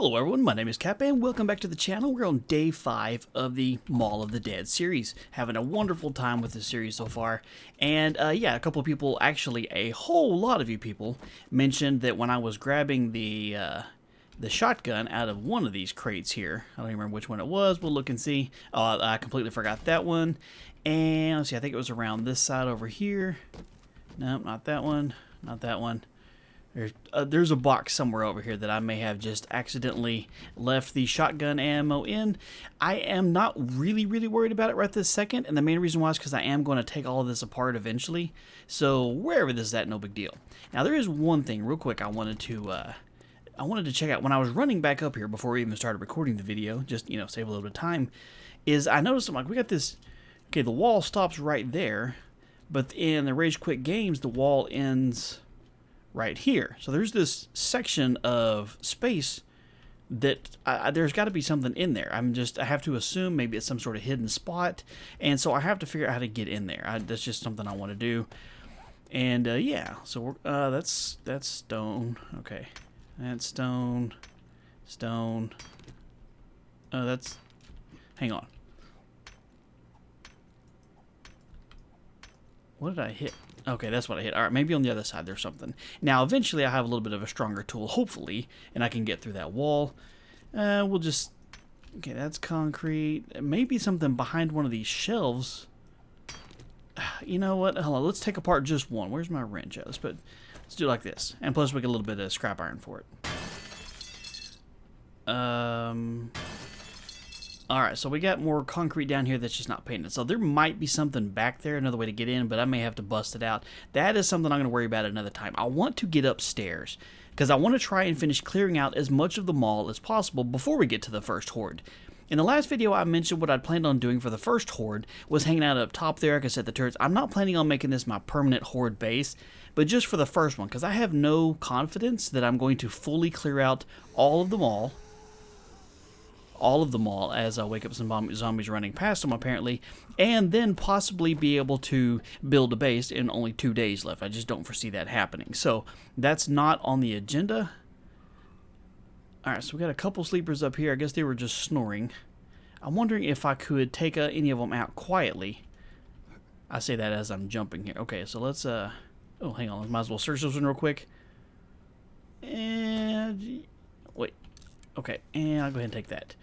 Hello everyone, my name is Capp and welcome back to the channel. We're on day 5 of the Mall of the Dead series. Having a wonderful time with this series so far. And yeah, a couple of people, actually a whole lot of you people, mentioned that when I was grabbing the shotgun out of one of these crates here, I don't even remember which one it was, we'll look and see. I completely forgot that one. And let's see, I think it was around this side over here. Nope, not that one, not that one. There's a box somewhere over here that I may have just accidentally left the shotgun ammo in. I am not really worried about it right this second, and the main reason why is because I am going to take all of this apart eventually. So wherever this is at, no big deal. Now there is one thing real quick I wanted to check out when I was running back up here before we even started recording the video, just save a little bit of time. Is I noticed I'm like, we got this. Okay, the wall stops right there, but in the Rage Quit games, the wall ends right here. So there's this section of space that there's got to be something in there. I have to assume maybe it's some sort of hidden spot, and so I have to figure out how to get in there. That's just something I want to do. And yeah, so we're, that's stone. Okay, that's stone. That's, hang on. What did I hit? Okay, that's what I hit. All right, maybe on the other side there's something. Now, eventually I have a little bit of a stronger tool, hopefully, and I can get through that wall. We'll just... Okay, that's concrete. Maybe something behind one of these shelves. You know what? Hold on, let's take apart just one. Where's my wrench at? Let's do it like this. And plus we get a little bit of scrap iron for it. Alright, so we got more concrete down here that's just not painted. So there might be something back there, another way to get in, but I may have to bust it out. That is something I'm going to worry about another time. I want to get upstairs, because I want to try and finish clearing out as much of the mall as possible before we get to the first horde. In the last video, I mentioned what I'd planned on doing for the first horde was hanging out up top there, like I said, the turrets. I'm not planning on making this my permanent horde base, but just for the first one, because I have no confidence that I'm going to fully clear out all of the mall. As I wake up some zombies running past them apparently, and then possibly be able to build a base in only 2 days left. I just don't foresee that happening. So that's not on the agenda. Alright, so we got a couple sleepers up here. I guess they were just snoring. I'm wondering if I could take any of them out quietly. I say that as I'm jumping here. Okay, so let's oh, hang on, might as well search this one real quick. And wait. Okay, and I'll go ahead and take that.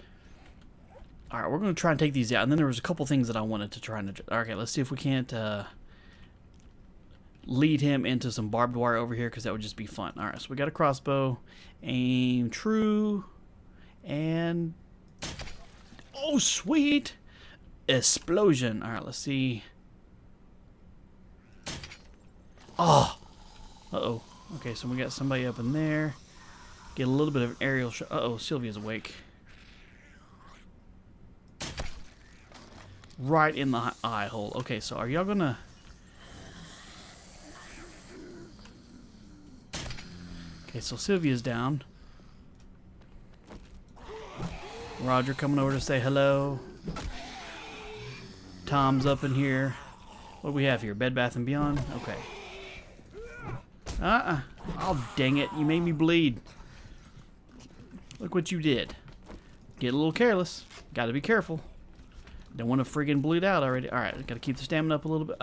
Alright, we're going to try and take these out. And then there was a couple things that I wanted to try and... Okay, let's see if we can't lead him into some barbed wire over here, because that would just be fun. Alright, so we got a crossbow. Aim true. And... Oh, sweet! Explosion. Alright, let's see. Oh! Uh-oh. Okay, so we got somebody up in there. Get a little bit of an aerial shot. Uh-oh, Sylvia's awake. Right in the eye hole. Okay, so are y'all gonna... Okay, so Sylvia's down. Roger coming over to say hello. Tom's up in here. What do we have here? Bed Bath & Beyond? Okay. Oh, dang it. You made me bleed. Look what you did. Get a little careless. Gotta be careful. Don't want to friggin' bleed out already. Alright, gotta keep the stamina up a little bit.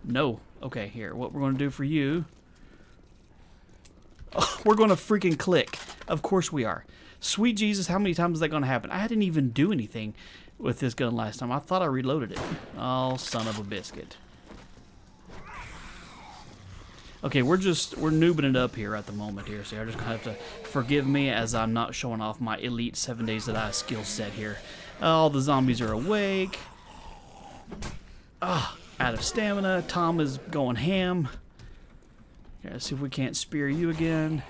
No. Okay, here. What we're gonna do for you... Oh, we're gonna freaking click. Of course we are. Sweet Jesus, how many times is that gonna happen? I didn't even do anything with this gun last time. I thought I reloaded it. Oh, son of a biscuit. Okay, we're noobing it up here at the moment here, so you're just gonna have to forgive me as I'm not showing off my elite 7 days that I skill set here. All the zombies are awake. Out of stamina. Tom is going ham. Let's see if we can't spear you again.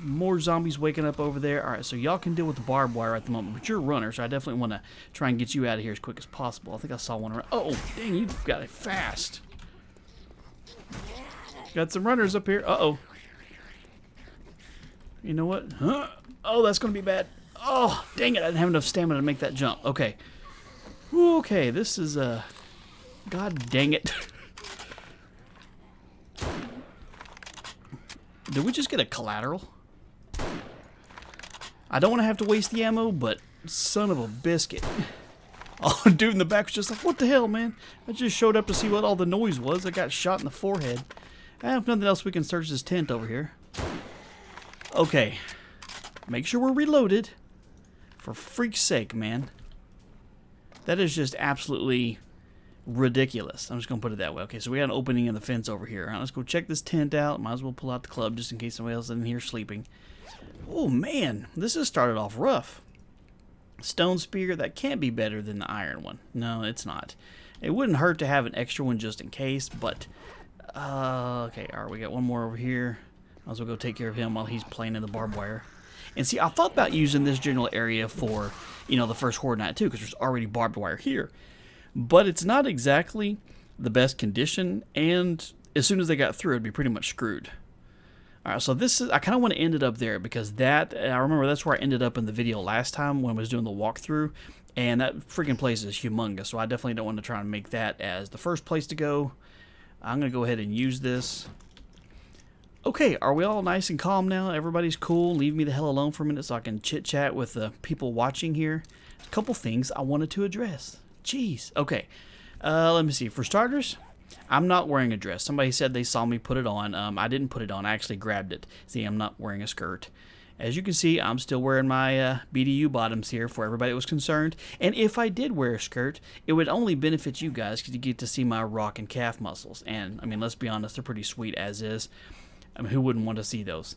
More zombies waking up over there. Alright, so y'all can deal with the barbed wire at the moment, but you're a runner, so I definitely want to try and get you out of here as quick as possible. I think I saw one around. Oh, dang, you've got it fast. Got some runners up here. Uh-oh. You know what? Huh? Oh, that's going to be bad. Oh, dang it. I didn't have enough stamina to make that jump. Okay. Okay, this is, God dang it. Did we just get a collateral? I don't want to have to waste the ammo, but son of a biscuit. Oh, dude in the back was just like, what the hell, man? I just showed up to see what all the noise was. I got shot in the forehead. If nothing else, we can search this tent over here. Okay. Make sure we're reloaded. For freak's sake, man. That is just absolutely ridiculous. I'm just going to put it that way. Okay, so we got an opening in the fence over here. All right, let's go check this tent out. Might as well pull out the club just in case somebody else is in here sleeping. Oh, man. This has started off rough. Stone spear, that can't be better than the iron one. No, it's not. It wouldn't hurt to have an extra one just in case, but... okay, alright, we got one more over here. Might as well go take care of him while he's playing in the barbed wire. And see, I thought about using this general area for, you know, the first Horde night too, because there's already barbed wire here. But it's not exactly the best condition, and as soon as they got through, it'd be pretty much screwed. Alright, so this is, I kind of want to end it up there, because that, I remember that's where I ended up in the video last time when I was doing the walkthrough, and that freaking place is humongous, so I definitely don't want to try and make that as the first place to go. I'm going to go ahead and use this. Okay, are we all nice and calm now? Everybody's cool? Leave me the hell alone for a minute so I can chit-chat with the people watching here. A couple things I wanted to address. Jeez. Okay, let me see. For starters, I'm not wearing a dress. Somebody said they saw me put it on. I didn't put it on. I actually grabbed it. See, I'm not wearing a skirt. As you can see, I'm still wearing my BDU bottoms here for everybody that was concerned. And if I did wear a skirt, it would only benefit you guys because you get to see my rock and calf muscles. And, I mean, let's be honest, they're pretty sweet as is. I mean, who wouldn't want to see those?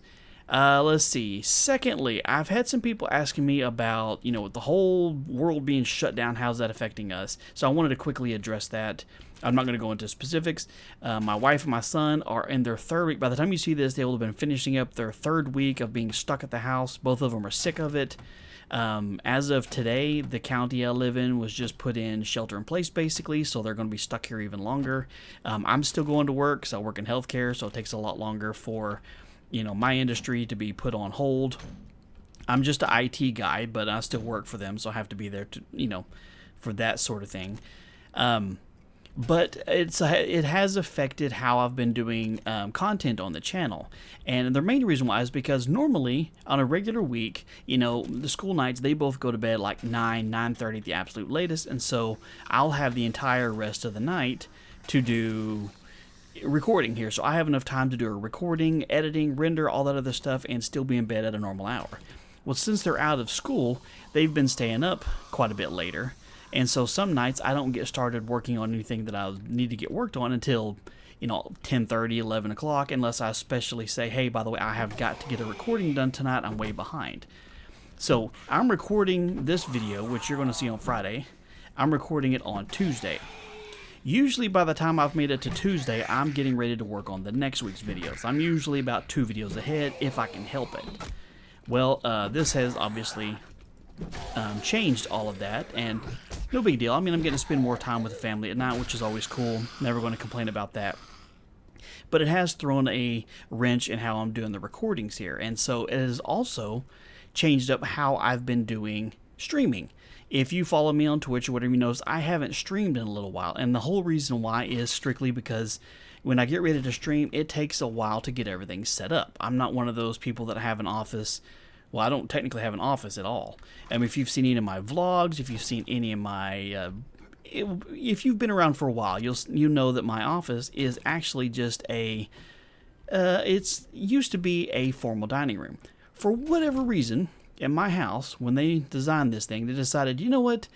Let's see. Secondly, I've had some people asking me about, you know, with the whole world being shut down, how's that affecting us? So I wanted to quickly address that. I'm not going to go into specifics. My wife and my son are in their 3rd week. By the time you see this, they will have been finishing up their 3rd week of being stuck at the house. Both of them are sick of it. As of today, the county I live in was just put in shelter in place, basically, so they're going to be stuck here even longer. I'm still going to work, so I work in healthcare, so it takes a lot longer for, you know, my industry to be put on hold. I'm just an IT guy, but I still work for them, so I have to be there to, you know, for that sort of thing. But it has affected how I've been doing content on the channel. And the main reason why is because normally on a regular week, you know, the school nights, they both go to bed like 9:30 at the absolute latest. And so I'll have the entire rest of the night to do recording here. So I have enough time to do a recording, editing, render, all that other stuff, and still be in bed at a normal hour. Well, since they're out of school, they've been staying up quite a bit later. And so some nights I don't get started working on anything that I need to get worked on until, you know, 10:30, 11 o'clock, unless I especially say, hey, by the way, I have got to get a recording done tonight. I'm way behind. So I'm recording this video, which you're going to see on Friday. I'm recording it on Tuesday. Usually by the time I've made it to Tuesday, I'm getting ready to work on the next week's videos. I'm usually about 2 videos ahead if I can help it. Well, this has obviously changed all of that, and no big deal. I mean, I'm getting to spend more time with the family at night, which is always cool. Never going to complain about that. But it has thrown a wrench in how I'm doing the recordings here, and so it has also changed up how I've been doing streaming. If you follow me on Twitch or whatever, you notice I haven't streamed in a little while, and the whole reason why is strictly because when I get ready to stream, it takes a while to get everything set up. I'm not one of those people that have an office. Well, I don't technically have an office at all. I mean, if you've seen any of my vlogs, if you've seen any of my, if you've been around for a while, you know that my office is actually just a, it's used to be a formal dining room. For whatever reason, in my house, when they designed this thing, they decided, you know what,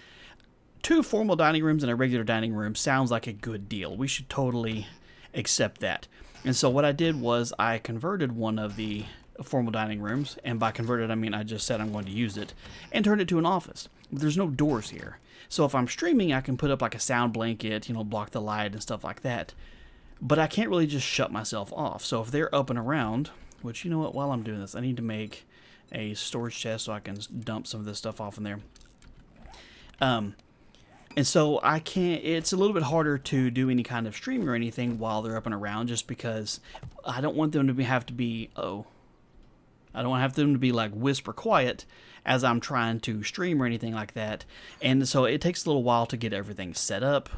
2 formal dining rooms and a regular dining room sounds like a good deal. We should totally accept that. And so what I did was I converted one of the formal dining rooms, and by converted I mean I just said I'm going to use it, and turned it to an office. There's no doors here, so if I'm streaming I can put up like a sound blanket, you know, block the light and stuff like that, but I can't really just shut myself off. So if they're up and around, which, you know what, while I'm doing this I need to make a storage chest so I can dump some of this stuff off in there. And so I can't, it's a little bit harder to do any kind of streaming or anything while they're up and around, just because I don't want them to have to be I don't have them to be like whisper quiet as I'm trying to stream or anything like that. And so it takes a little while to get everything set up.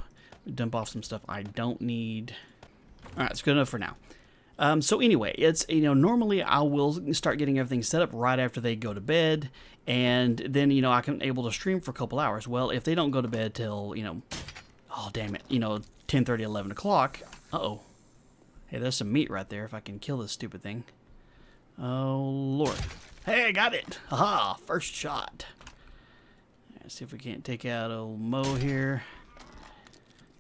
Dump off some stuff I don't need. Alright, it's good enough for now. So anyway, it's, normally I will start getting everything set up right after they go to bed, and then, I can able to stream for a couple hours. Well, if they don't go to bed till, oh, damn it, 10:30, 11 o'clock, uh-oh. Hey, there's some meat right there if I can kill this stupid thing. Oh, Lord. Hey, I got it. Haha, first shot. Let's see if we can't take out old Mo here.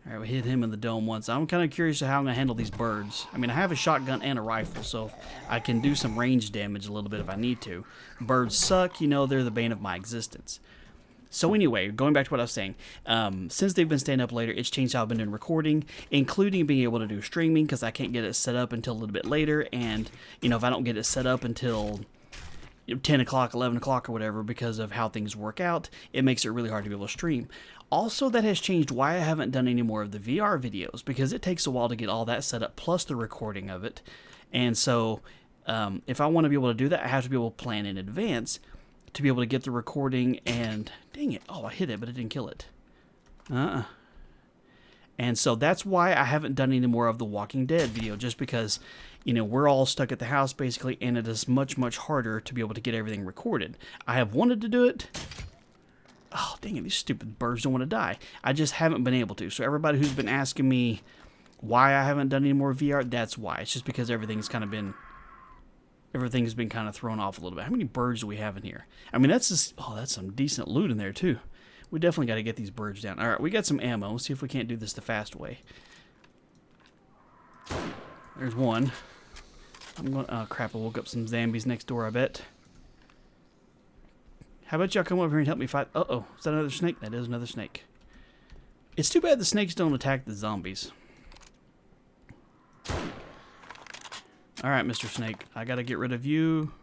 All right, we hit him in the dome once. I'm kind of curious how I'm going to handle these birds. I mean, I have a shotgun and a rifle, so I can do some range damage a little bit if I need to. Birds suck, they're the bane of my existence. So anyway, going back to what I was saying, since they've been staying up later, it's changed how I've been doing recording, including being able to do streaming, because I can't get it set up until a little bit later, and, if I don't get it set up until 10 o'clock, 11 o'clock or whatever, because of how things work out, it makes it really hard to be able to stream. Also, that has changed why I haven't done any more of the VR videos, because it takes a while to get all that set up, plus the recording of it. And so, if I want to be able to do that, I have to be able to plan in advance to be able to get the recording and... Dang it. Oh, I hit it, but it didn't kill it. And so that's why I haven't done any more of the Walking Dead video, just because, we're all stuck at the house, basically, and it is much, much harder to be able to get everything recorded. I have wanted to do it... Oh, dang it, these stupid birds don't want to die. I just haven't been able to. So everybody who's been asking me why I haven't done any more VR, that's why. It's just because everything's kind of been thrown off a little bit. How many birds do we have in here? I mean, that's just, that's some decent loot in there, too. We definitely got to get these birds down. All right, we got some ammo. Let's see if we can't do this the fast way. There's one. I'm going, oh, crap, I woke up some zombies next door, I bet. How about y'all come over here and help me fight? Uh-oh. Is that another snake? That is another snake. It's too bad the snakes don't attack the zombies. Alright, Mr. Snake. I gotta get rid of you.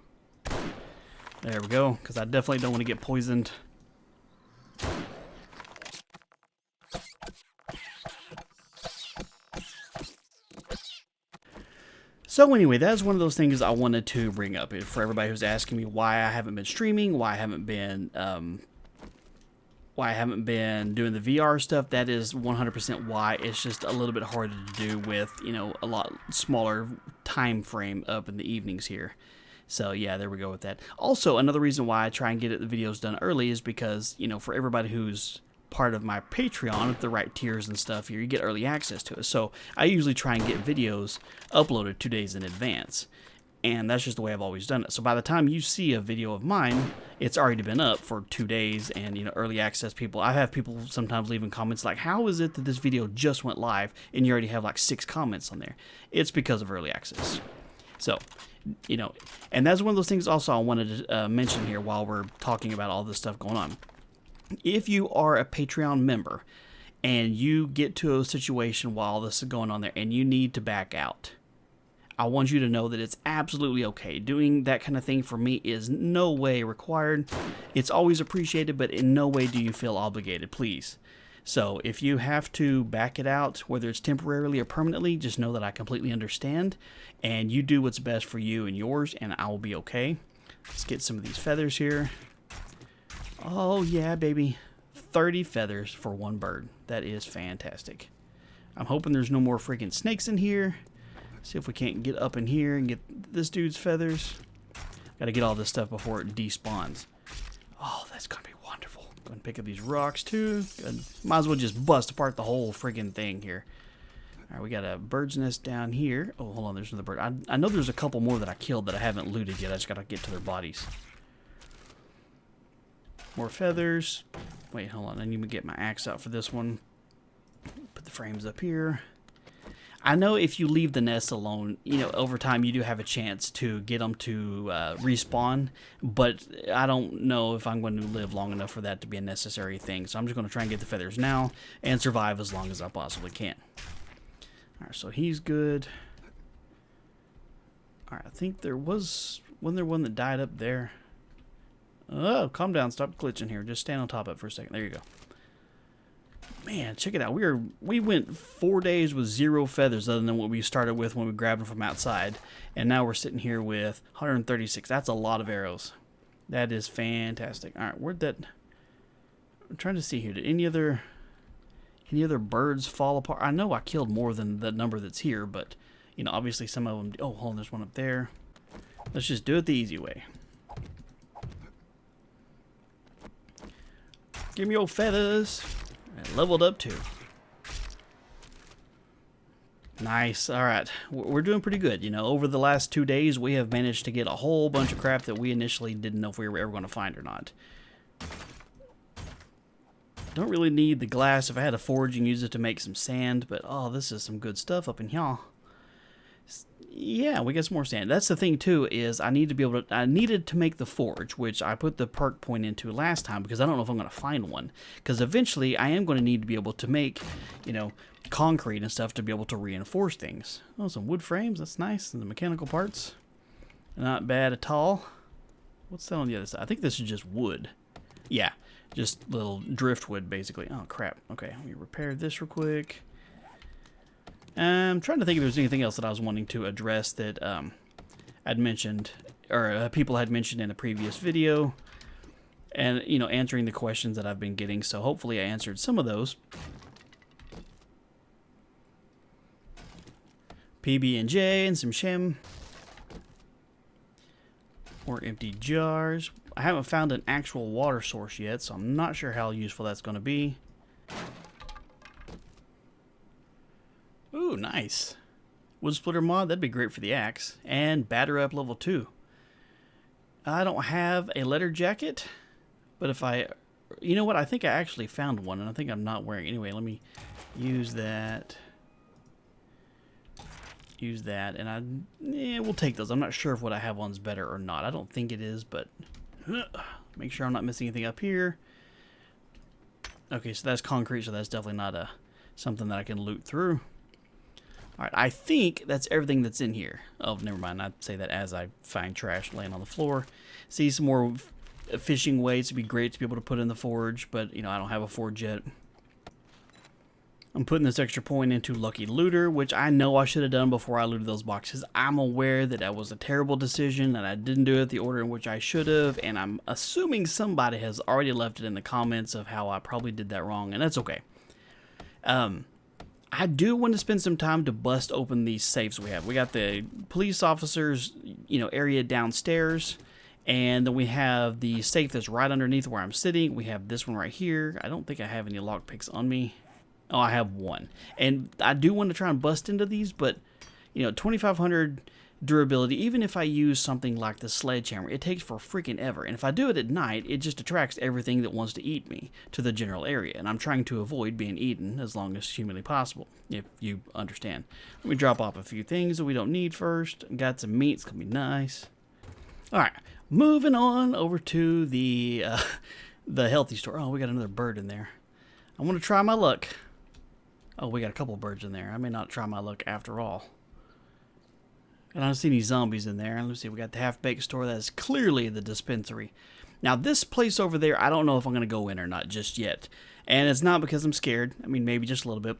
There we go. Because I definitely don't want to get poisoned. So anyway, that's one of those things I wanted to bring up for everybody who's asking me why I haven't been streaming, why I haven't been doing the VR stuff. That is 100% why. It's just a little bit harder to do with, a lot smaller time frame up in the evenings here. So yeah, there we go with that. Also, another reason why I try and get the videos done early is because, for everybody who's part of my Patreon at the right tiers and stuff here, you get early access to it. So I usually try and get videos uploaded 2 days in advance, and that's just the way I've always done it. So by the time you see a video of mine, it's already been up for 2 days, and early access people, I have people sometimes leaving comments like, how is it that this video just went live and you already have like 6 comments on there? It's because of early access. So and that's one of those things also I wanted to mention here while we're talking about all this stuff going on. If you are a Patreon member and you get to a situation while this is going on there and you need to back out, I want you to know that it's absolutely okay. Doing that kind of thing for me is no way required. It's always appreciated, but in no way do you feel obligated, please. So if you have to back it out, whether it's temporarily or permanently, just know that I completely understand, and you do what's best for you and yours, and I will be okay. Let's get some of these feathers here. Oh, yeah, baby. 30 feathers for one bird. That is fantastic. I'm hoping there's no more freaking snakes in here. See if we can't get up in here and get this dude's feathers. Got to get all this stuff before it despawns. Oh, that's going to be wonderful. Go and pick up these rocks, too. Good. Might as well just bust apart the whole friggin' thing here. All right, we got a bird's nest down here. Oh, hold on. There's another bird. I know there's a couple more that I killed that I haven't looted yet. I just got to get to their bodies. More feathers. Wait, hold on. I need to get my axe out for this one. Put the frames up here. I know if you leave the nest alone, over time you do have a chance to get them to respawn, but I don't know if I'm going to live long enough for that to be a necessary thing. So I'm just going to try and get the feathers now and survive as long as I possibly can. All right, so he's good. All right, I think wasn't there one that died up there? Oh, calm down. Stop glitching here. Just stand on top of it for a second. There you go. Man, check it out. We went 4 days with 0 feathers other than what we started with when we grabbed them from outside. And now we're sitting here with 136. That's a lot of arrows. That is fantastic. All right, where'd that... I'm trying to see here. Did any other birds fall apart? I know I killed more than the number that's here, but, You know, obviously some of them... Oh, hold on, there's one up there. Let's just do it the easy way. Give me your feathers. And leveled up too. Nice. All right. We're doing pretty good. You know, over the last 2 days, we have managed to get a whole bunch of crap that we initially didn't know if we were ever going to find or not. Don't really need the glass. If I had a forge, you can use it to make some sand. But, oh, this is some good stuff up in here. Yeah, we got some more sand. That's the thing, too, is I need to be able to... I needed to make the forge, which I put the perk point into last time because I don't know if I'm going to find one. Because eventually, I am going to need to be able to make, you know, concrete and stuff to be able to reinforce things. Oh, some wood frames. That's nice. And the mechanical parts. Not bad at all. What's that on the other side? I think this is just wood. Yeah, just little driftwood, basically. Oh, crap. Okay, let me repair this real quick. I'm trying to think if there's anything else that I was wanting to address that I'd mentioned, or people had mentioned in a previous video. And, you know, answering the questions that I've been getting. So hopefully I answered some of those. PB&J and some shim. More empty jars. I haven't found an actual water source yet, so I'm not sure how useful that's going to be. Ooh, nice. Wood splitter mod, that'd be great for the axe. And batter up level 2. I don't have a leather jacket, but if I... You know what? I think I actually found one, and I think I'm not wearing it. Anyway, let me use that. Use that, and we'll take those. I'm not sure if what I have on's better or not. I don't think it is, but make sure I'm not missing anything up here. Okay, so that's concrete, so that's definitely not something that I can loot through. All right, I think that's everything that's in here. Oh, never mind. I'd say that as I find trash laying on the floor. See some more fishing weights. It'd be great to be able to put in the forge, but, you know, I don't have a forge yet. I'm putting this extra point into Lucky Looter, which I know I should have done before I looted those boxes. I'm aware that that was a terrible decision, and I didn't do it the order in which I should have, and I'm assuming somebody has already left it in the comments of how I probably did that wrong, and that's okay. I do want to spend some time to bust open these safes we have. We got the police officers, you know, area downstairs, and then we have the safe that's right underneath where I'm sitting. We have this one right here. I don't think I have any lockpicks on me. Oh, I have one. And I do want to try and bust into these, but, you know, 2500 durability, even if I use something like the sledgehammer, it takes for freaking ever. And if I do it at night, it just attracts everything that wants to eat me to the general area. And I'm trying to avoid being eaten as long as humanly possible, if you understand. Let me drop off a few things that we don't need first. Got some meat. It's going to be nice. All right. Moving on over to the healthy store. Oh, we got another bird in there. I want to try my luck. Oh, we got a couple birds in there. I may not try my luck after all. And I don't see any zombies in there. Let's see, we got the half-baked store. That is clearly the dispensary. Now, this place over there, I don't know if I'm going to go in or not just yet. And it's not because I'm scared. I mean, maybe just a little bit.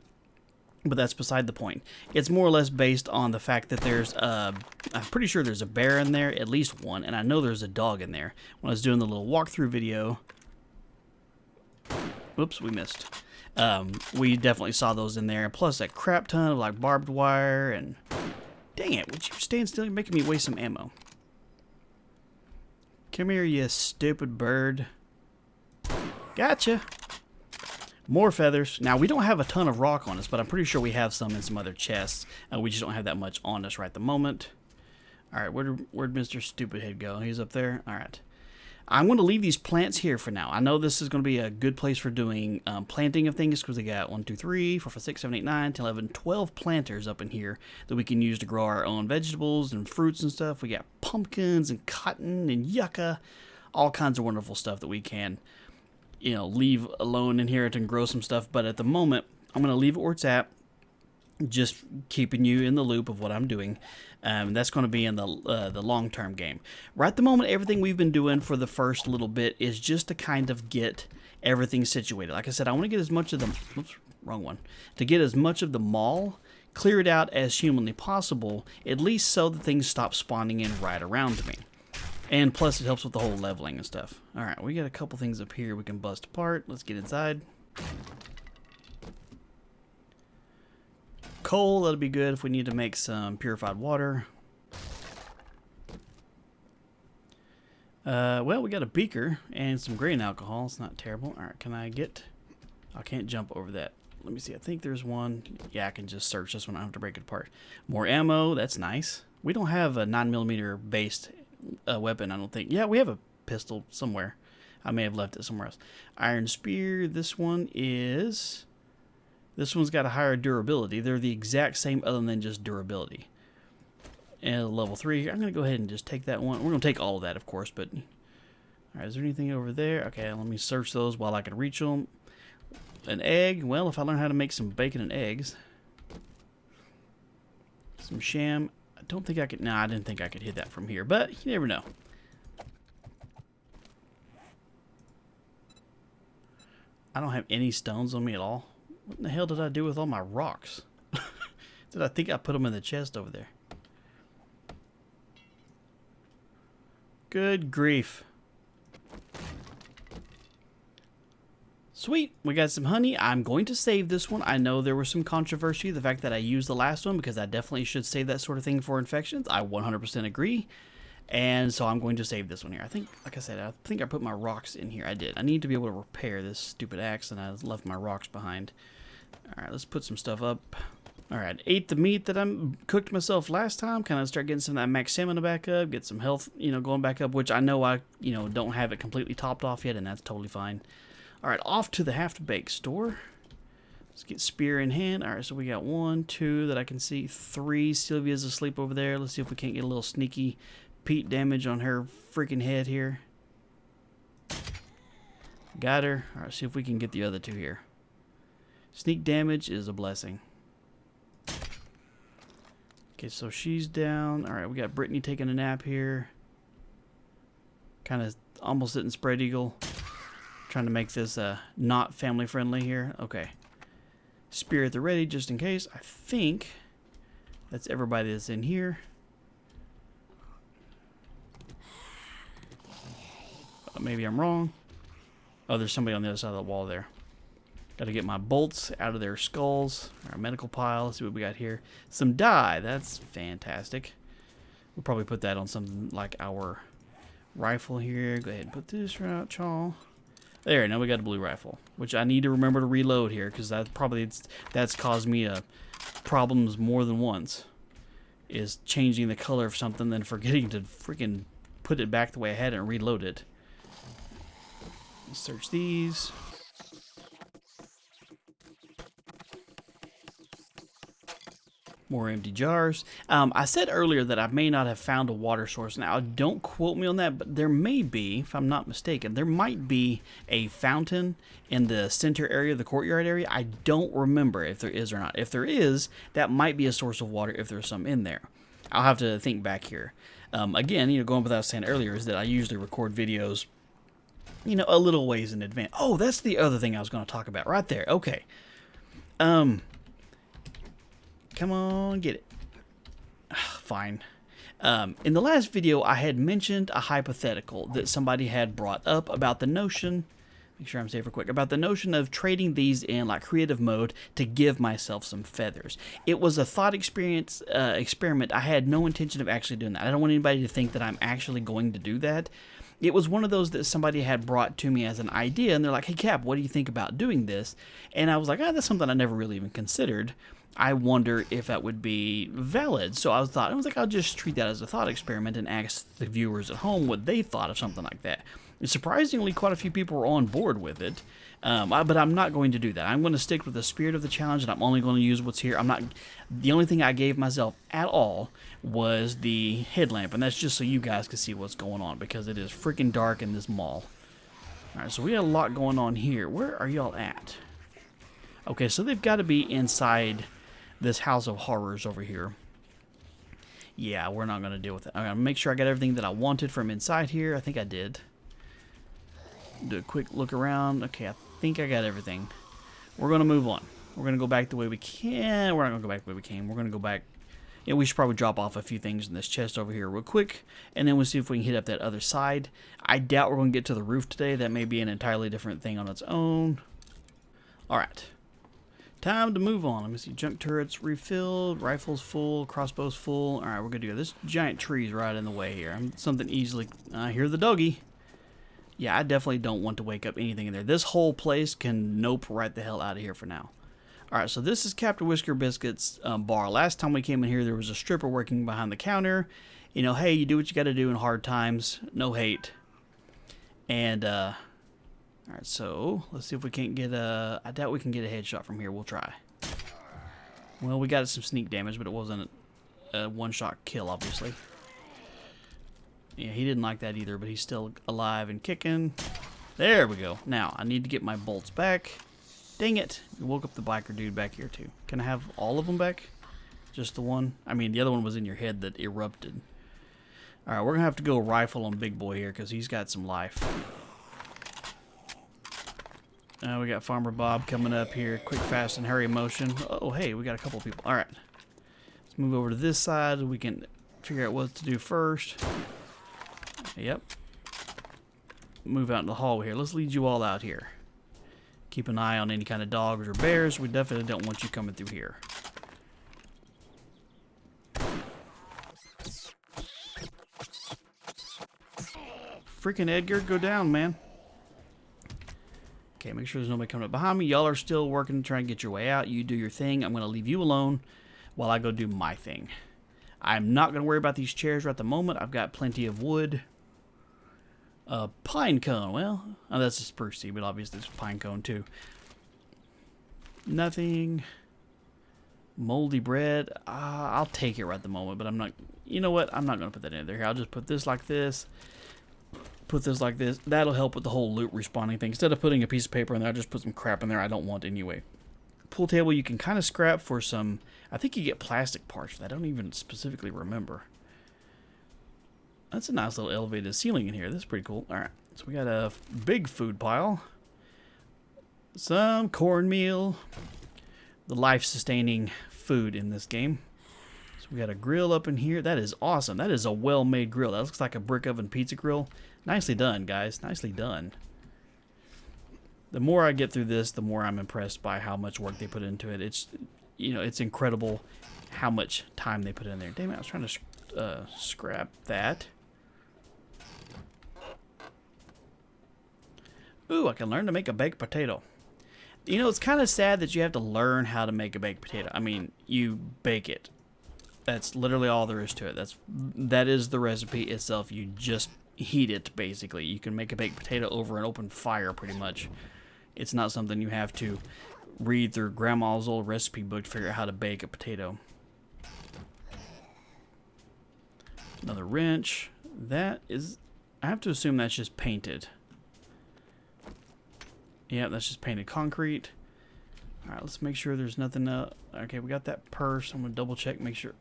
But that's beside the point. It's more or less based on the fact that there's I'm pretty sure there's a bear in there, at least one. And I know there's a dog in there. When I was doing the little walkthrough video... Oops, we missed. We definitely saw those in there. Plus a crap ton of like barbed wire and... Dang it, would you stand still? You're making me waste some ammo. Come here, you stupid bird. Gotcha. More feathers. Now, we don't have a ton of rock on us, but I'm pretty sure we have some in some other chests. We just don't have that much on us right at the moment. Alright, where'd Mr. Stupid Head go? He's up there? Alright. I'm going to leave these plants here for now. I know this is going to be a good place for doing planting of things because we got 1, 2, 3, 4, 5, 6, 7, 8, 9, 10, 11, 12 planters up in here that we can use to grow our own vegetables and fruits and stuff. We got pumpkins and cotton and yucca, all kinds of wonderful stuff that we can, you know, leave alone in here and grow some stuff. But at the moment, I'm going to leave it where it's at. Just keeping you in the loop of what I'm doing. That's going to be in the long-term game. Right at the moment, everything we've been doing for the first little bit is just to kind of get everything situated. Like I said, I want to get as much of the... Oops, wrong one. To get as much of the mall cleared out as humanly possible, at least so that things stop spawning in right around me. And plus, it helps with the whole leveling and stuff. All right, we got a couple things up here we can bust apart. Let's get inside. coal. That'll be good if we need to make some purified water. Well, we got a beaker and some grain alcohol. It's not terrible. All right, can I get... I can't jump over that. Let me see. I think there's one. Yeah, I can just search this one. I don't have to break it apart. More ammo. That's nice. We don't have a 9mm based weapon, I don't think. Yeah, we have a pistol somewhere. I may have left it somewhere else. Iron spear. This one is... This one's got a higher durability. They're the exact same other than just durability. And level 3. I'm going to go ahead and just take that one. We're going to take all of that, of course, but... Alright, is there anything over there? Okay, let me search those while I can reach them. An egg. Well, if I learn how to make some bacon and eggs. Some sham. I don't think I could... Nah, I didn't think I could hit that from here, but you never know. I don't have any stones on me at all. What in the hell did I do with all my rocks? Did I think I put them in the chest over there? Good grief. Sweet, we got some honey. I'm going to save this one. I know there was some controversy, the fact that I used the last one, because I definitely should save that sort of thing for infections. I 100% agree. And so I'm going to save this one here. I think, like I said, I think I put my rocks in here. I did. I need to be able to repair this stupid axe, and I left my rocks behind. Alright, let's put some stuff up. Alright, ate the meat that I cooked myself last time. Kind of start getting some of that max stamina back up. Get some health, going back up, which I know I, don't have it completely topped off yet, and that's totally fine. Alright, off to the half-baked store. Let's get spear in hand. Alright, so we got 1, 2 that I can see. 3. Sylvia's asleep over there. Let's see if we can't get a little sneaky peat damage on her freaking head here. Got her. Alright, see if we can get the other 2 here. Sneak damage is a blessing. Okay, so she's down. Alright, we got Brittany taking a nap here. Kind of almost sitting spread eagle. Trying to make this not family friendly here. Okay. Spear at the ready just in case. I think that's everybody that's in here. Maybe I'm wrong. Oh, there's somebody on the other side of the wall there. Got to get my bolts out of their skulls. Our medical pile. Let's see what we got here. Some dye. That's fantastic. We'll probably put that on something like our rifle here. Go ahead and put this right, chaw. There, now we got a blue rifle, which I need to remember to reload here, because that's caused me problems more than once. Is changing the color of something, then forgetting to freaking put it back the way I had it and reload it. Let's search these. More empty jars. I said earlier that I may not have found a water source. Now, don't quote me on that, but there may be, if I'm not mistaken, there might be a fountain in the center area, the courtyard area. I don't remember if there is or not. If there is, that might be a source of water if there's some in there. I'll have to think back here. Again, going without saying earlier is that I usually record videos, a little ways in advance. Oh, that's the other thing I was going to talk about right there. Okay. Come on, get it. Fine. In the last video, I had mentioned a hypothetical that somebody had brought up about the notion, make sure I'm safe real quick, about the notion of trading these in like creative mode to give myself some feathers. It was a thought experiment. I had no intention of actually doing that. I don't want anybody to think that I'm actually going to do that. It was one of those that somebody had brought to me as an idea, and they're like, hey, Cap, what do you think about doing this? And I was like, that's something I never really even considered. I wonder if that would be valid. So I was like, I'll just treat that as a thought experiment and ask the viewers at home what they thought of something like that. And surprisingly, quite a few people were on board with it. But I'm not going to do that. I'm going to stick with the spirit of the challenge, and I'm only going to use what's here. The only thing I gave myself at all was the headlamp, and that's just so you guys can see what's going on, because it is freaking dark in this mall. Alright, so we got a lot going on here. Where are y'all at? Okay, so they've got to be inside this house of horrors over here. Yeah, we're not going to deal with it. I'm going to make sure I got everything that I wanted from inside here. I think I did. Do a quick look around. Okay, I think I got everything. We're going to move on. We're going to go back the way we can. We're not going to go back the way we came. We're going to go back. We should probably drop off a few things in this chest over here real quick, and then we'll see if we can hit up that other side. I doubt we're going to get to the roof today. That may be an entirely different thing on its own. Alright. Time to move on. Let me see. Junk turrets refilled. Rifles full. Crossbows full. Alright, we're going to go. This giant tree's right in the way here. Something easily... I hear the doggy. Yeah, I definitely don't want to wake up anything in there. This whole place can nope right the hell out of here for now. Alright, so this is Captain Whisker Biscuit's bar. Last time we came in here, there was a stripper working behind the counter. You know, hey, you do what you got to do in hard times. No hate. And, alright, so let's see if we can't get a... I doubt we can get a headshot from here. We'll try. Well, we got some sneak damage, but it wasn't a one-shot kill, obviously. Yeah, he didn't like that either, but he's still alive and kicking. There we go. Now, I need to get my bolts back. Dang it. We woke up the biker dude back here, too. Can I have all of them back? Just the one? I mean, the other one was in your head that erupted. Alright, we're going to have to go rifle on Big Boy here, because he's got some life. We got Farmer Bob coming up here. Quick, fast, and hurry motion. Oh, hey, we got a couple people. Alright. Let's move over to this side so we can figure out what to do first. Yep. Move out in the hallway here. Let's lead you all out here. Keep an eye on any kind of dogs or bears. We definitely don't want you coming through here. Freaking Edgar, go down, man. Okay, make sure there's nobody coming up behind me. Y'all are still working to try and get your way out. You do your thing. I'm going to leave you alone while I go do my thing. I'm not going to worry about these chairs right at the moment. I've got plenty of wood. Pine cone. Well, oh, that's a spruce seed, but obviously it's pine cone too. Nothing. Moldy bread. I'll take it right at the moment, but I'm not... You know what? I'm not going to put that in there. Here, I'll just put this like this. Put this like this. That'll help with the whole loot respawning thing. Instead of putting a piece of paper in there, I'll just put some crap in there I don't want anyway. Pool table you can kind of scrap for some... I think you get plastic parts for that. I don't even specifically remember. That's a nice little elevated ceiling in here. This is pretty cool. Alright, so we got a big food pile. Some cornmeal. The life-sustaining food in this game. So we got a grill up in here. That is awesome. That is a well-made grill. That looks like a brick oven pizza grill. Nicely done, guys. Nicely done. The more I get through this, the more I'm impressed by how much work they put into it. It's, you know, it's incredible how much time they put in there. Damn it, I was trying to scrap that. Ooh, I can learn to make a baked potato. You know, it's kind of sad that you have to learn how to make a baked potato. I mean, you bake it. That's literally all there is to it. That is the recipe itself. You just heat it, basically. You can make a baked potato over an open fire, pretty much. It's not something you have to read through Grandma's old recipe book to figure out how to bake a potato. Another wrench. That is... I have to assume that's just painted. Yeah, that's just painted concrete. Alright, let's make sure there's nothing... okay, we got that purse. I'm going to double check, make sure...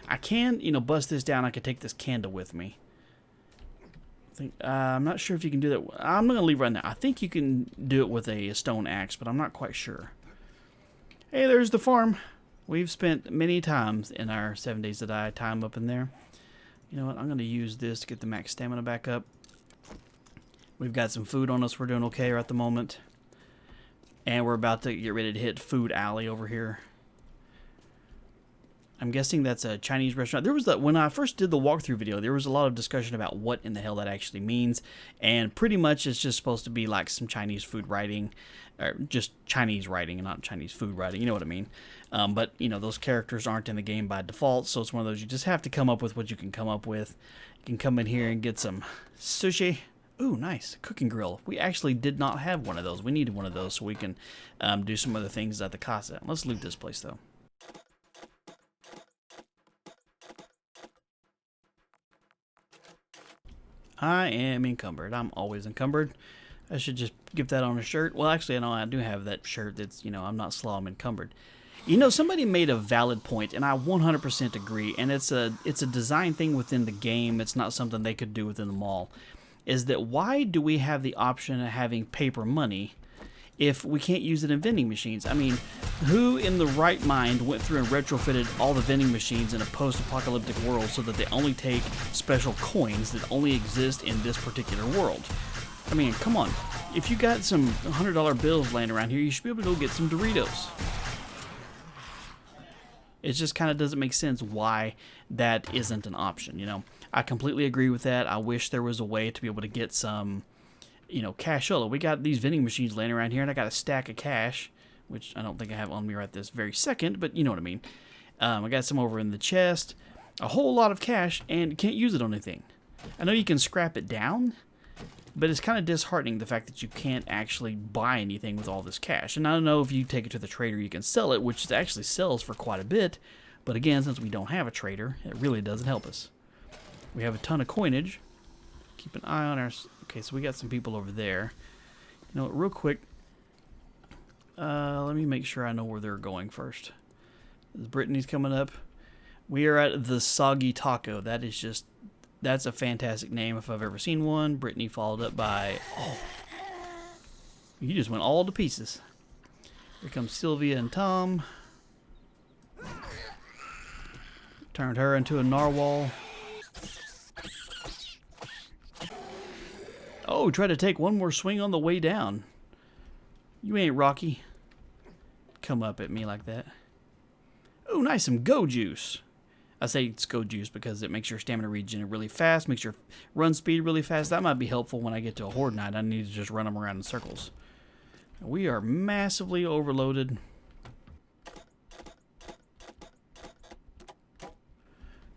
I can, you know, bust this down. I could take this candle with me. I'm not sure if you can do that. I'm going to leave right now. I think you can do it with a stone axe, but I'm not quite sure. Hey, there's the farm. We've spent many times in our 7 Days to Die time up in there. You know what? I'm going to use this to get the max stamina back up. We've got some food on us. We're doing okay right at the moment. And we're about to get ready to hit Food Alley over here. I'm guessing that's a Chinese restaurant. There was when I first did the walkthrough video, there was a lot of discussion about what in the hell that actually means. And pretty much it's just supposed to be like some Chinese food writing. Or just Chinese writing and not Chinese food writing. You know what I mean? But, you know, those characters aren't in the game by default. So it's one of those you just have to come up with what you can come up with. You can come in here and get some sushi. Ooh, nice. Cooking grill. We actually did not have one of those. We needed one of those so we can do some other things at the casa. Let's loot this place, though. I am encumbered. I'm always encumbered. I should just get that on a shirt. Well, actually, I know I do have that shirt that's, you know, I'm not slow, I'm encumbered. You know, somebody made a valid point, and I 100% agree, and it's a design thing within the game. It's not something they could do within the mall. Is that why do we have the option of having paper money if we can't use it in vending machines? I mean, who in the right mind went through and retrofitted all the vending machines in a post-apocalyptic world so that they only take special coins that only exist in this particular world? I mean, come on. If you got some $100 bills laying around here, you should be able to go get some Doritos. It just kind of doesn't make sense why that isn't an option, you know. I completely agree with that. I wish there was a way to be able to get some, you know, cashola. We got these vending machines laying around here, and I got a stack of cash, which I don't think I have on me right this very second, but you know what I mean. I got some over in the chest, a whole lot of cash, and can't use it on anything. I know you can scrap it down, but it's kind of disheartening the fact that you can't actually buy anything with all this cash. And I don't know if you take it to the trader, you can sell it, which actually sells for quite a bit. But again, since we don't have a trader, it really doesn't help us. We have a ton of coinage. Keep an eye on our... Okay, so we got some people over there. You know what, real quick, let me make sure I know where they're going first. Brittany's coming up. We are at the Soggy Taco. That is just... That's a fantastic name if I've ever seen one. Brittany followed up by... Oh, you just went all to pieces. Here comes Sylvia and Tom. Turned her into a narwhal. Oh, try to take one more swing on the way down. You ain't Rocky. Come up at me like that. Oh, nice, some go juice. I say it's go juice because it makes your stamina regen really fast, makes your run speed really fast. That might be helpful when I get to a horde night. I need to just run them around in circles. We are massively overloaded.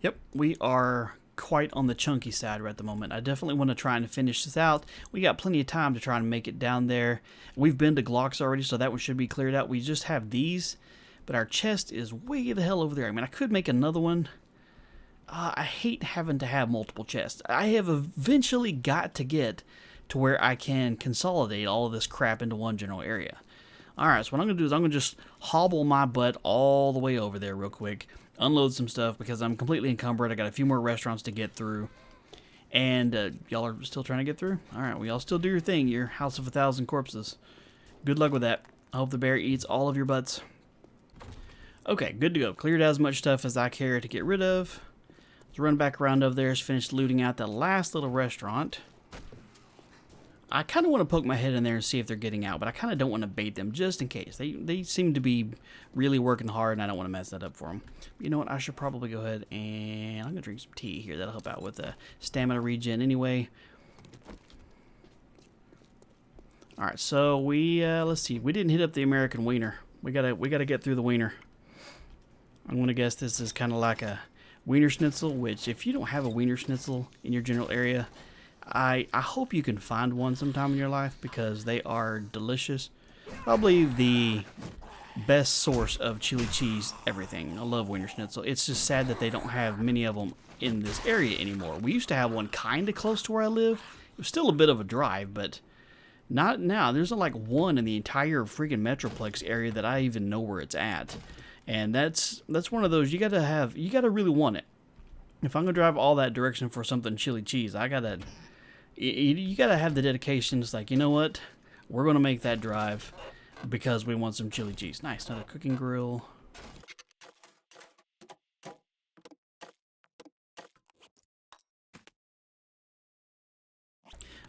Yep, we are quite on the chunky side right at the moment. I definitely want to try and finish this out. We got plenty of time to try and make it down there. We've been to Glocks already, so that one should be cleared out. We just have these. But our chest is way the hell over there. I mean, I could make another one. I hate having to have multiple chests. I have eventually got to get to where I can consolidate all of this crap into one general area. Alright, so what I'm going to do is I'm going to just hobble my butt all the way over there real quick. Unload some stuff because I'm completely encumbered. I got a few more restaurants to get through. And y'all are still trying to get through? Alright, well, y'all still do your thing. Your House of 1,000 Corpses. Good luck with that. I hope the bear eats all of your butts. Okay, good to go. Cleared out as much stuff as I care to get rid of. Let's run back around over there. Finished looting out the last little restaurant. I kind of want to poke my head in there and see if they're getting out, but I kind of don't want to bait them just in case. They seem to be really working hard, and I don't want to mess that up for them. You know what? I should probably go ahead and... I'm going to drink some tea here. That'll help out with the stamina regen anyway. Alright, so we... let's see. We didn't hit up the American Wiener. We gotta get through the Wiener. I'm going to guess this is kind of like a Wiener Schnitzel, which if you don't have a Wiener Schnitzel in your general area, I hope you can find one sometime in your life because they are delicious. Probably the best source of chili cheese everything. I love Wiener Schnitzel. It's just sad that they don't have many of them in this area anymore. We used to have one kind of close to where I live. It was still a bit of a drive, but not now. There's like one in the entire freaking Metroplex area that I even know where it's at. And that's one of those you gotta really want it. If I'm gonna drive all that direction for something chili cheese, you gotta have the dedication. It's like, you know what, we're gonna make that drive because we want some chili cheese. Nice, another cooking grill.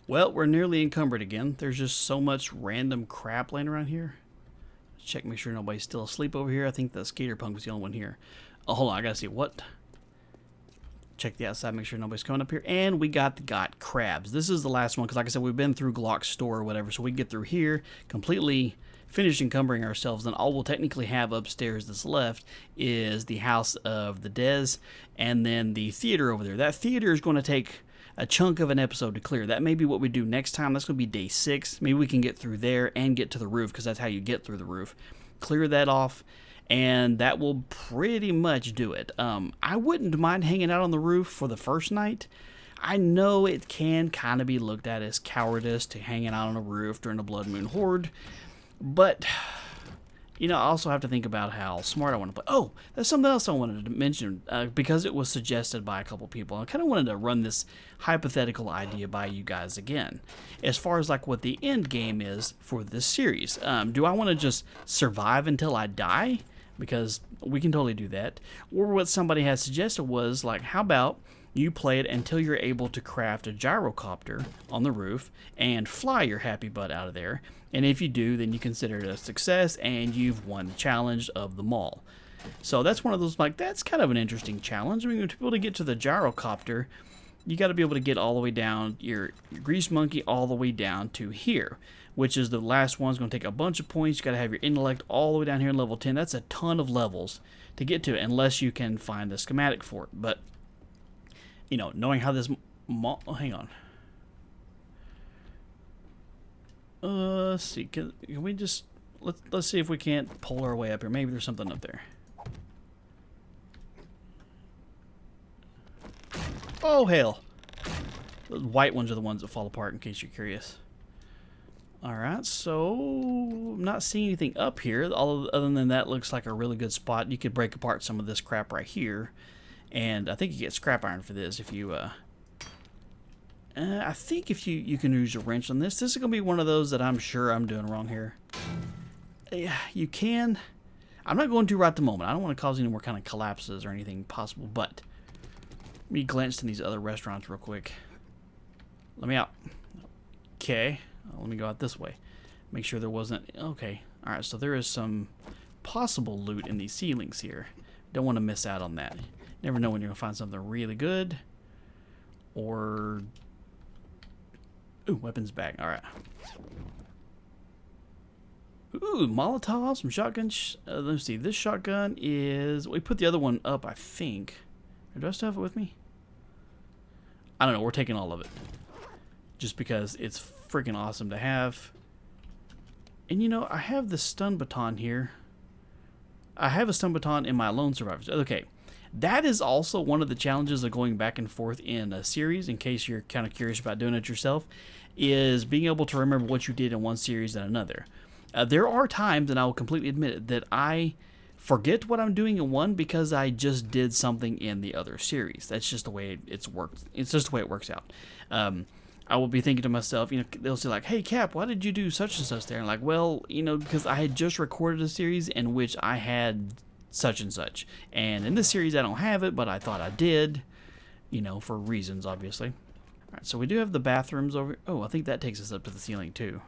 Well, we're nearly encumbered again. There's just so much random crap laying around here. Check, make sure nobody's still asleep over here. I think the skater punk was the only one here. Oh, hold on, I gotta see what. Check the outside, make sure nobody's coming up here. And we got crabs. This is the last one because, like I said, we've been through Glock's store or whatever, so we can get through here, completely finish encumbering ourselves. And all we'll technically have upstairs that's left is the House of the Des, and then the theater over there. That theater is going to take a chunk of an episode to clear. That may be what we do next time. That's going to be day 6. Maybe we can get through there and get to the roof because that's how you get through the roof. Clear that off, and that will pretty much do it. I wouldn't mind hanging out on the roof for the first night. I know it can kind of be looked at as cowardice to hanging out on a roof during a Blood Moon Horde, but you know, I also have to think about how smart I want to play. Oh, there's something else I wanted to mention because it was suggested by a couple people. I kind of wanted to run this hypothetical idea by you guys again. As far as like what the end game is for this series. Do I want to just survive until I die? Because we can totally do that. Or what somebody had suggested was like, how about you play it until you're able to craft a gyrocopter on the roof and fly your happy butt out of there. And if you do, then you consider it a success and you've won the challenge of the mall. So that's one of those, like, that's kind of an interesting challenge. I mean, to be able to get to the gyrocopter, you got to be able to get all the way down your grease monkey all the way down to here, which is the last one. It's going to take a bunch of points. You got to have your intellect all the way down here in level 10. That's a ton of levels to get to it, unless you can find the schematic for it. But, you know, knowing how this... Oh, hang on. Let's see. Can we just... Let's see if we can't pull our way up here. Maybe there's something up there. Oh, hell. Those white ones are the ones that fall apart, in case you're curious. Alright, so I'm not seeing anything up here. Other than that, looks like a really good spot. You could break apart some of this crap right here. And I think you get scrap iron for this if you... I think if you can use a wrench on this. This is going to be one of those that I'm sure I'm doing wrong here. Yeah, you can. I'm not going to right at the moment. I don't want to cause any more kind of collapses or anything possible, but... Let me glance in these other restaurants real quick. Let me out. Okay. Let me go out this way. Make sure there wasn't... Okay. Alright, so there is some possible loot in these ceilings here. Don't want to miss out on that. Never know when you're going to find something really good. Or... Ooh, weapons bag. Alright. Ooh, Molotov, some shotguns. Let's see. This shotgun is... We put the other one up, I think. Do I still have it with me? I don't know. We're taking all of it. Just because it's freaking awesome to have. And you know, I have the stun baton here. I have a stun baton in my Lone Survivors. Okay. That is also one of the challenges of going back and forth in a series, in case you're kind of curious about doing it yourself, is being able to remember what you did in one series and another. There are times, and I will completely admit it, that I forget what I'm doing in one because I just did something in the other series. That's just the way it's worked. It's just the way it works out. I will be thinking to myself, you know, they'll say like, "Hey Cap, why did you do such and such there?" And like, well, you know, because I had just recorded a series in which I had such and such, and in this series I don't have it, but I thought I did, you know, for reasons obviously. All right, so we do have the bathrooms over. Oh, I think that takes us up to the ceiling too.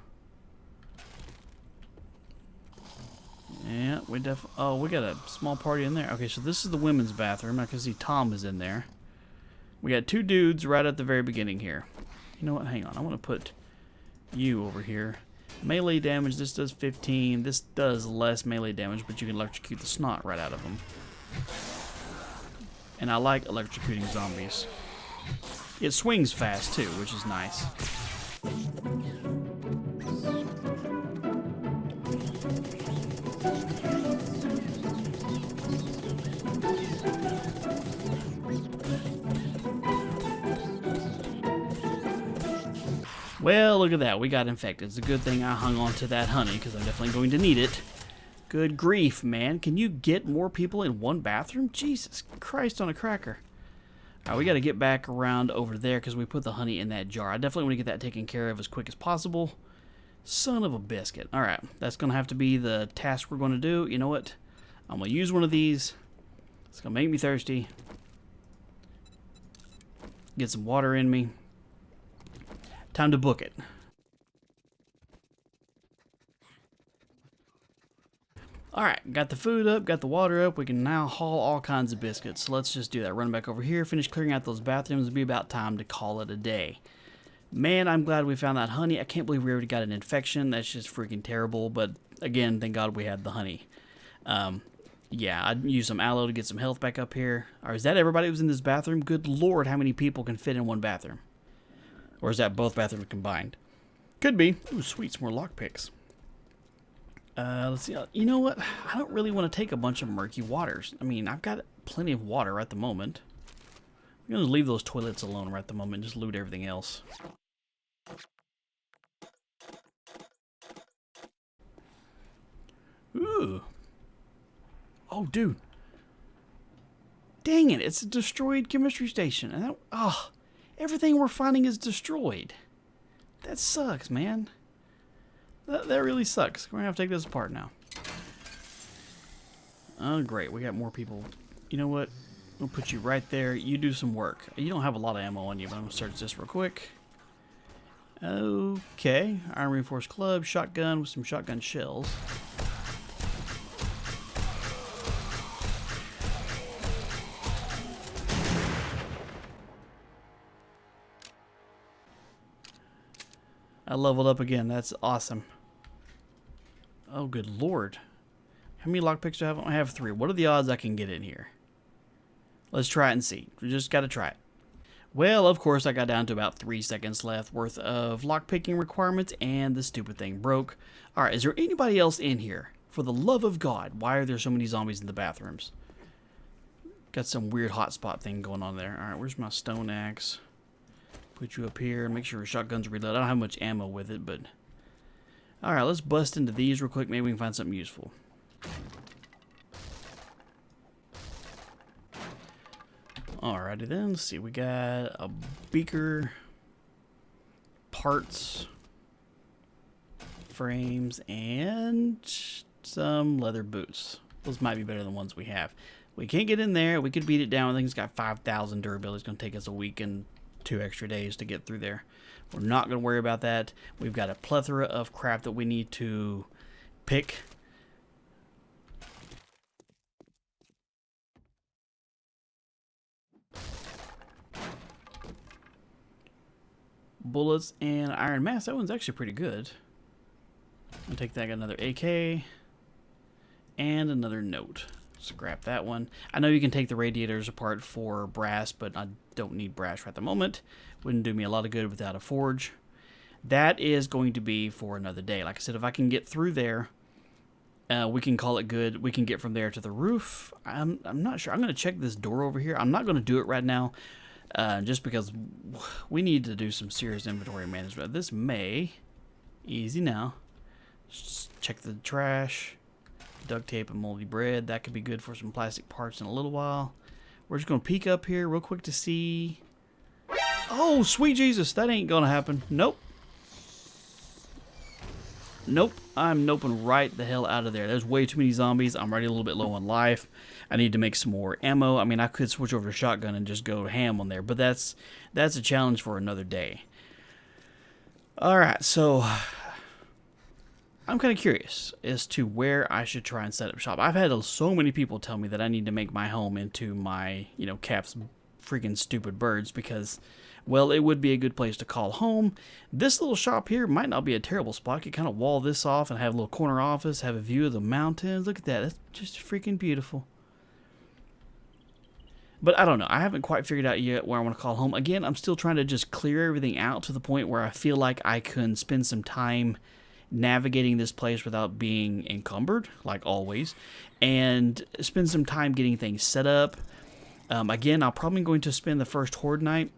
Yeah, we oh, we got a small party in there. Okay, so this is the women's bathroom. I can see Tom is in there. We got two dudes right at the very beginning here. You know what? Hang on. I want to put you over here. Melee damage, this does 15. This does less melee damage, but you can electrocute the snot right out of them. And I like electrocuting zombies. It swings fast too, which is nice. Well, look at that. We got infected. It's a good thing I hung on to that honey, because I'm definitely going to need it. Good grief, man. Can you get more people in one bathroom? Jesus Christ on a cracker. Alright, we got to get back around over there, because we put the honey in that jar. I definitely want to get that taken care of as quick as possible. Son of a biscuit. Alright, that's going to have to be the task we're going to do. You know what? I'm going to use one of these. It's going to make me thirsty. Get some water in me. Time to book it. Alright, got the food up, got the water up. We can now haul all kinds of biscuits. So let's just do that. Run back over here, finish clearing out those bathrooms. It'll be about time to call it a day. Man, I'm glad we found that honey. I can't believe we already got an infection. That's just freaking terrible. But again, thank God we had the honey. Yeah, I'd use some aloe to get some health back up here. Or is that everybody who was in this bathroom? Good Lord, how many people can fit in one bathroom? Or is that both bathrooms combined? Could be. Ooh, sweet, some more lockpicks. Let's see. You know what? I don't really want to take a bunch of murky waters. I mean, I've got plenty of water at the moment. I'm going to leave those toilets alone right at the moment and just loot everything else. Ooh. Oh, dude. Dang it. It's a destroyed chemistry station. And everything we're finding is destroyed. That sucks, man. That really sucks. We're going to have to take this apart now. Oh, great. We got more people. You know what? We'll put you right there. You do some work. You don't have a lot of ammo on you, but I'm going to search this real quick. Okay. Iron Reinforced Club. Shotgun with some shotgun shells. leveled up again. That's awesome. Oh, good lord. How many lockpicks do I have? I have 3. What are the odds I can get in here? Let's try it and see. We just got to try it. Well, of course, I got down to about 3 seconds left worth of lockpicking requirements, and the stupid thing broke. Alright, is there anybody else in here? For the love of God, why are there so many zombies in the bathrooms? Got some weird hotspot thing going on there. Alright, where's my stone axe? Put you up here. Make sure your shotgun's reloaded. I don't have much ammo with it, but... Alright, let's bust into these real quick. Maybe we can find something useful. Alrighty then, let's see, we got a beaker, parts, frames, and some leather boots. Those might be better than the ones we have. We can't get in there, we could beat it down. I think it's got 5,000 durability. It's going to take us a week and 2 extra days to get through there. We're not going to worry about that. We've got a plethora of crap that we need to pick. Bullets and iron mask. That one's actually pretty good. I'll take that. Got another AK and another note. Scrap that one. I know you can take the radiators apart for brass, but I don't need brass right at the moment. Wouldn't do me a lot of good without a forge. That is going to be for another day. Like I said, if I can get through there, we can call it good. We can get from there to the roof. I'm not sure. I'm going to check this door over here. I'm not going to do it right now. Just because we need to do some serious inventory management. This may, easy now, just check the trash, duct tape and moldy bread. That could be good for some plastic parts in a little while. We're just going to peek up here real quick to see. Oh, sweet Jesus, that ain't going to happen. Nope. Nope, I'm noping right the hell out of there. There's way too many zombies. I'm already a little bit low on life. I need to make some more ammo. I mean, I could switch over to shotgun and just go ham on there, but that's a challenge for another day. Alright, so I'm kind of curious as to where I should try and set up shop. I've had so many people tell me that I need to make my home into my, Capp's freaking stupid birds because, well, it would be a good place to call home. This little shop here might not be a terrible spot. I could kind of wall this off and have a little corner office, have a view of the mountains. Look at that. That's just freaking beautiful. But I don't know. I haven't quite figured out yet where I want to call home. Again, I'm still trying to just clear everything out to the point where I feel like I can spend some time navigating this place without being encumbered, like always, and spend some time getting things set up. Again, I'm probably going to spend the first Horde night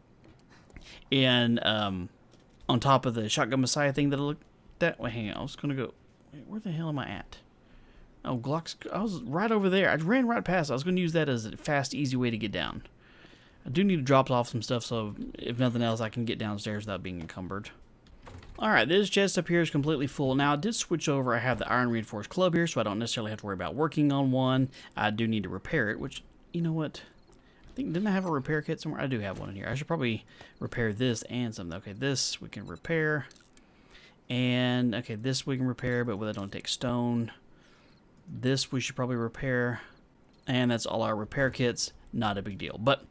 and on top of the Shotgun Messiah thing that I looked at. Wait, hang on. I was going to go... Wait, where the hell am I at? Oh, Glock's... I was right over there. I ran right past it. I was going to use that as a fast, easy way to get down. I do need to drop off some stuff, so if nothing else, I can get downstairs without being encumbered. Alright, this chest up here is completely full. Now, I did switch over. I have the Iron Reinforced Club here, so I don't necessarily have to worry about working on one. I do need to repair it, which, you know what? I think, didn't I have a repair kit somewhere? I do have one in here. I should probably repair this and something. Okay, this we can repair. And, okay, this we can repair, but that don't take stone. This we should probably repair. And that's all our repair kits. Not a big deal. But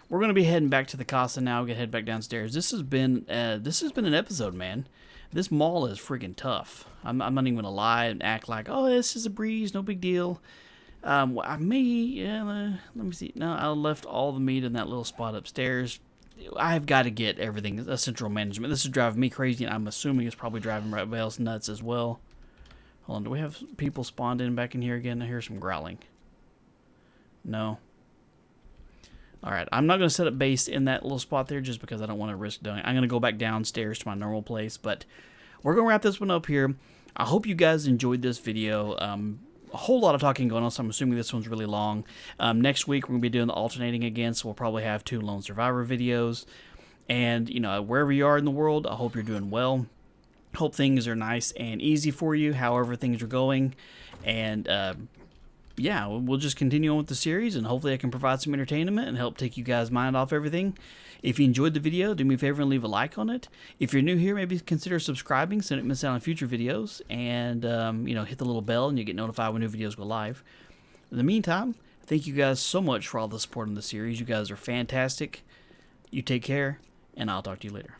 we're going to be heading back to the casa now. We're going to head back downstairs. This has been an episode, man. This mall is freaking tough. I'm not even going to lie and act like, oh, this is a breeze, no big deal. I may, yeah, let me see. No, I left all the meat in that little spot upstairs. I've got to get everything, central management. This is driving me crazy, and I'm assuming it's probably driving everybody else nuts as well. Hold on, do we have people spawned in back in here again? I hear some growling. No. Alright, I'm not going to set up base in that little spot there just because I don't want to risk doing it. I'm going to go back downstairs to my normal place, but we're going to wrap this one up here. I hope you guys enjoyed this video. A whole lot of talking going on, so I'm assuming this one's really long. Next week, we're going to be doing the alternating again, so we'll probably have 2 Lone Survivor videos. And, wherever you are in the world, I hope you're doing well. Hope things are nice and easy for you, however things are going. And, yeah, we'll just continue on with the series, and hopefully I can provide some entertainment and help take you guys' mind off everything. If you enjoyed the video, do me a favor and leave a like on it. If you're new here, maybe consider subscribing so you don't miss out on future videos. And, hit the little bell and you get notified when new videos go live. In the meantime, thank you guys so much for all the support in the series. You guys are fantastic. You take care, and I'll talk to you later.